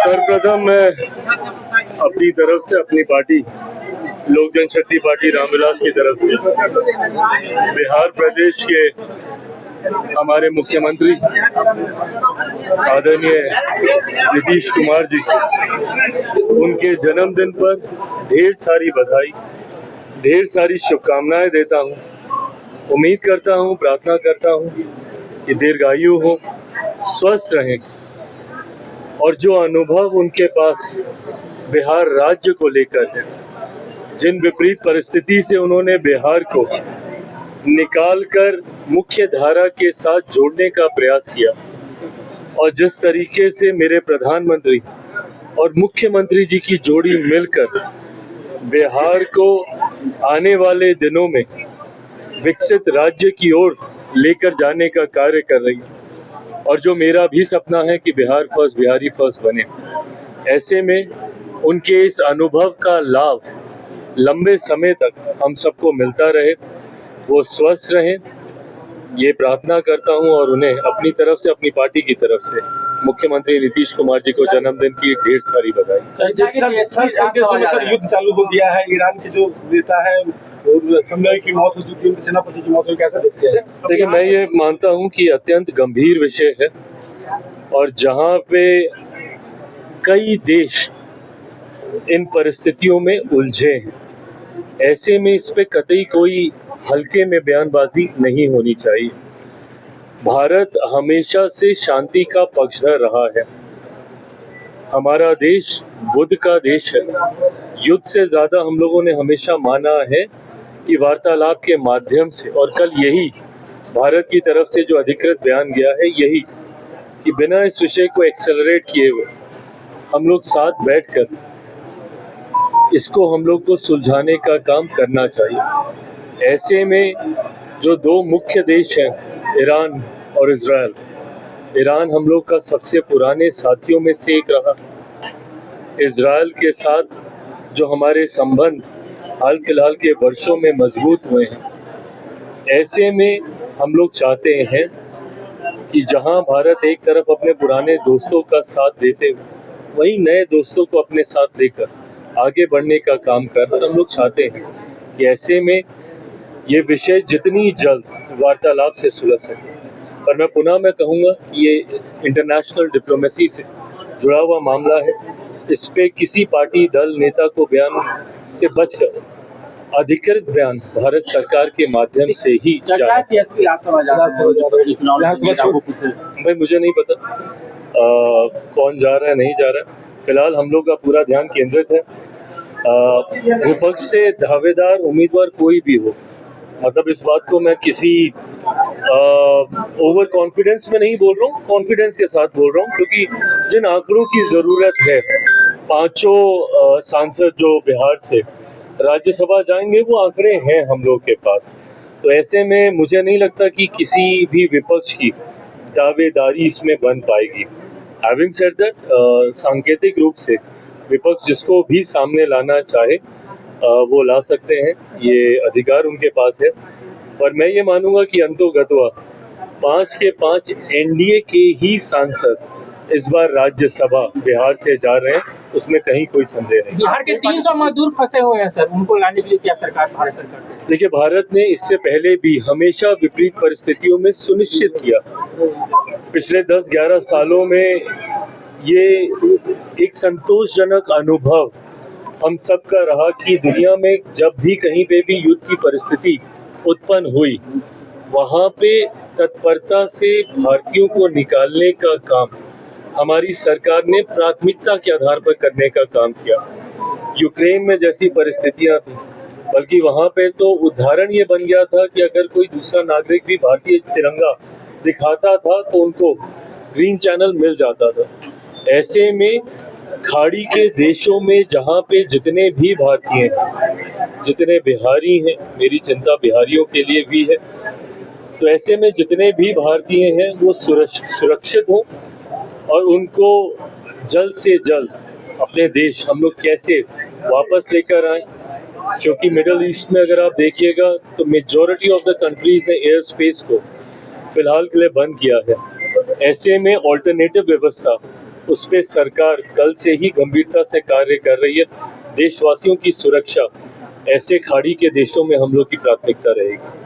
सर्वप्रथम मैं अपनी तरफ से, अपनी पार्टी लोक जनशक्ति पार्टी रामविलास की तरफ से बिहार प्रदेश के हमारे मुख्यमंत्री आदरणीय नीतीश कुमार जी उनके जन्मदिन पर ढेर सारी बधाई, ढेर सारी शुभकामनाएं देता हूं। उम्मीद करता हूं, प्रार्थना करता हूं कि दीर्घायु हो, स्वस्थ रहें और जो अनुभव उनके पास बिहार राज्य को लेकर है, जिन विपरीत परिस्थिति से उन्होंने बिहार को निकालकर मुख्य धारा के साथ जोड़ने का प्रयास किया और जिस तरीके से मेरे प्रधानमंत्री और मुख्यमंत्री जी की जोड़ी मिलकर बिहार को आने वाले दिनों में विकसित राज्य की ओर लेकर जाने का कार्य कर रही है और जो मेरा भी सपना है कि बिहार फर्स्ट, बिहारी फर्स्ट बने। ऐसे में उनके इस अनुभव का लाभ लंबे समय तक हम सबको मिलता रहे, वो स्वस्थ रहें, ये प्रार्थना करता हूं और उन्हें अपनी तरफ से, अपनी पार्टी की तरफ से मुख्यमंत्री नीतीश कुमार जी को जन्मदिन की ढेर सारी बधाई। सर युद्ध चालू हो गया है, ईरान के जो नेता है और की मौत हो चुकी है, उनके सेनापति की मौत हो, कैसा देखते हैं? देखिए, मैं ये मानता हूं कि अत्यंत गंभीर विषय है और जहां पे कई देश इन परिस्थितियों में उलझे हैं, ऐसे में इस पे कतई कोई हल्के में बयानबाजी नहीं होनी चाहिए। भारत हमेशा से शांति का पक्षधर रहा है। हमारा देश बुद्ध का देश है। युद्ध से ज्यादा हम लोगों ने हमेशा माना है कि वार्तालाप के माध्यम से, और कल यही भारत की तरफ से जो अधिकृत बयान गया है यही कि बिना इस विषय को एक्सेलरेट किए हुए हम लोग साथ बैठकर इसको हम लोग को सुलझाने का काम करना चाहिए। ऐसे में जो दो मुख्य देश हैं, ईरान और इजराइल, ईरान हम लोग का सबसे पुराने साथियों में से एक रहा। इजराइल के साथ जो हमारे संबंध हाल फिलहाल के वर्षों में मजबूत हुए हैं, ऐसे में हम लोग चाहते हैं कि जहां भारत एक तरफ अपने पुराने दोस्तों का साथ देते हुए वहीं नए दोस्तों को अपने साथ लेकर आगे बढ़ने का काम कर रहे, हम लोग चाहते हैं कि ऐसे में ये विषय जितनी जल्द वार्तालाप से सुलझ सके। पर मैं पुनः कहूँगा कि ये इंटरनेशनल डिप्लोमेसी से जुड़ा हुआ मामला है। इस पे किसी पार्टी, दल, नेता को बयान से बचकर अधिकृत बयान भारत सरकार के माध्यम से ही भाई मुझे नहीं पता कौन जा रहा है, नहीं जा रहा है। फिलहाल हम लोग का पूरा ध्यान केंद्रित है। विपक्ष से दावेदार उम्मीदवार कोई भी हो, मतलब इस बात को मैं किसी ओवर कॉन्फिडेंस में नहीं बोल रहा हूँ, कॉन्फिडेंस के साथ बोल रहा हूँ, क्योंकि जिन आंकड़ों की जरूरत है, पांचों सांसद जो बिहार से राज्यसभा जाएंगे वो आंकड़े हैं हम लोग के पास। तो ऐसे में मुझे नहीं लगता कि किसी भी विपक्ष की दावेदारी इसमें बन पाएगी। हैविंग सेड दैट, सांकेतिक रूप से विपक्ष जिसको भी सामने लाना चाहे वो ला सकते हैं, ये अधिकार उनके पास है। पर मैं ये मानूंगा कि अंतोगत्वा 5 के 5 एनडीए के ही सांसद इस बार राज्यसभा बिहार से जा रहे हैं, उसमें कहीं कोई संदेह नहीं। बिहार के 300 मजदूर फंसे हुए हैं सर, उनको लाने के लिए क्या सरकार, भारत सरकार? देखिए, भारत ने इससे पहले भी हमेशा विपरीत परिस्थितियों में सुनिश्चित किया। पिछले 10-11 सालों में ये एक संतोषजनक अनुभव हम सबका रहा कि दुनिया में जब भी कहीं पे भी युद्ध की परिस्थिति उत्पन्न हुई, वहाँ पे तत्परता से भारतीयों को निकालने का काम हमारी सरकार ने प्राथमिकता के आधार पर करने का काम किया। यूक्रेन में जैसी परिस्थितियां थी, बल्कि वहाँ पे तो उदाहरण ये बन गया था कि अगर कोई दूसरा नागरिक भी भारतीय तिरंगा दिखाता था तो उनको ग्रीन चैनल मिल जाता था। ऐसे में खाड़ी के देशों में जहाँ पे जितने भी भारतीय हैं, जितने बिहारी हैं, मेरी चिंता बिहारियों के लिए भी है, तो ऐसे में जितने भी भारतीय हैं वो सुरक्षित हों और उनको जल्द से जल्द अपने देश हम लोग कैसे वापस लेकर आए, क्योंकि मिडिल ईस्ट में अगर आप देखिएगा तो मेजॉरिटी ऑफ द कंट्रीज ने एयर स्पेस को फिलहाल के लिए बंद किया है। ऐसे में ऑल्टरनेटिव व्यवस्था उस पर सरकार कल से ही गंभीरता से कार्य कर रही है। देशवासियों की सुरक्षा ऐसे खाड़ी के देशों में हम लोग की प्राथमिकता रहेगी।